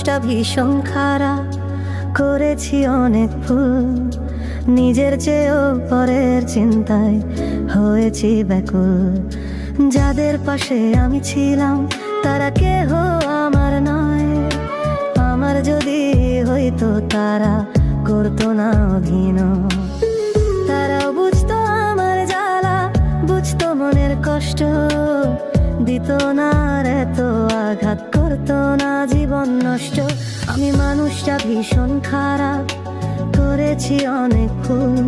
মানুষটা ভীষণ খারাপ, করেছি অনেক ভুল, নিজের চেয়েও পরের চিন্তায় হয়েছি ব্যাকুল। যাদের পাশে আমি ছিলাম তারা কেহ আমার নয়, আমার যদি হইতো তারা করতো না অভিনয়। তারাও বুঝতো আমার জ্বালা, বুঝতো মনের কষ্ট, দিত না আর এত আঘাত, করতো না জীবন নষ্ট। আমি মানুষটা ভীষণ খারাপ, করেছি অনেক ভুল,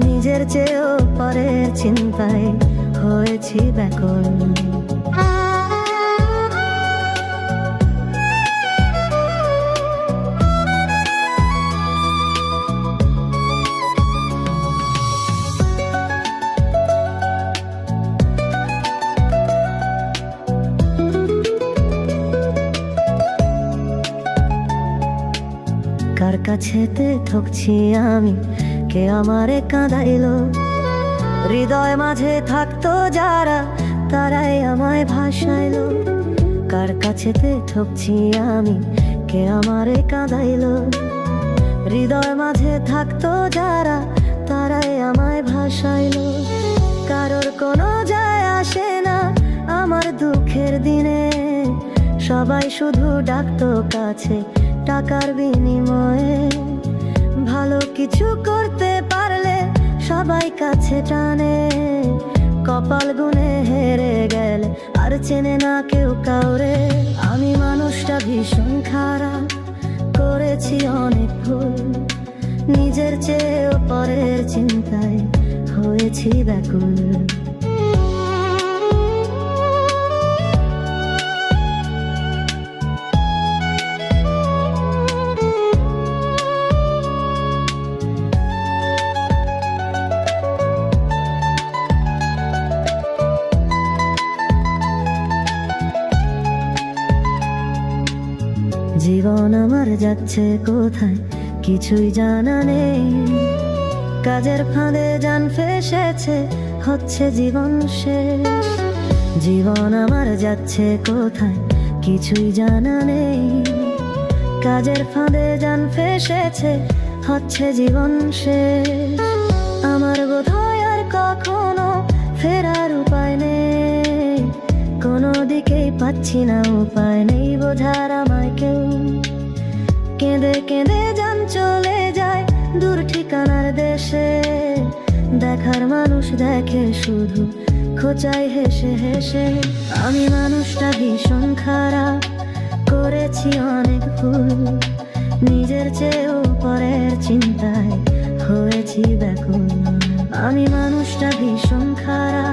নিজের চেয়েও পরের চিন্তায় হয়েছি ব্যাকুল। কার কাছেতে ঠকছি আমি, কে আমারে কাঁদাইলো? হৃদয় মাঝে থাকতো যারা, তারাই আমায় ভাসাইলো। কার কাছেতে ঠকছি আমি, কে আমারে কাঁদাইলো? হৃদয় মাঝে থাকতো যারা, তারাই আমায় ভাসাইলো। কারোর কোনো যায় আসে না আমার দুঃখের দিনে, সবাই শুধু ডাকতো কাছে টাকার বিনিময়ে। ভালো কিছু করতে পারলে সবাই কাছে টানে, কপাল গুনে হেরে গেলে আর চেনে না কেউ কাউরে। আমি মানুষটা ভীষণ খারাপ, করেছি অনেক ভুল, নিজের চেয়েও পরের চিন্তায় হয়েছি ব্যাকুল। জীবন আমার যাচ্ছে কোথায় কিছুই জানা নেই, কাজের ফাঁদে জান ফেসেছে হচ্ছে জীবন শেষ। জীবন আমার যাচ্ছে কোথায় কিছুই জানা নেই, কাজের ফাঁদে জান ফেসেছে হচ্ছে জীবন শেষ। আমার বোধহয় আর কখনো ফেরার উপায় নেই, কোনো দিকেই পাচ্ছি না উপায় নেই বোঝার আমায় কেউ। কেঁদে কেঁদে জান চলে যায় দূর ঠিকানার দেশে, দেখার মানুষ দেখে শুধু খোঁচায় হেসে হেসে। আমি মানুষটা ভীষণ খারাপ, করেছি অনেক ভুল, নিজের চেয়েও পরের চিন্তায় হয়েছি ব্যাকুল। আমি মানুষটা ভীষণ খারাপ,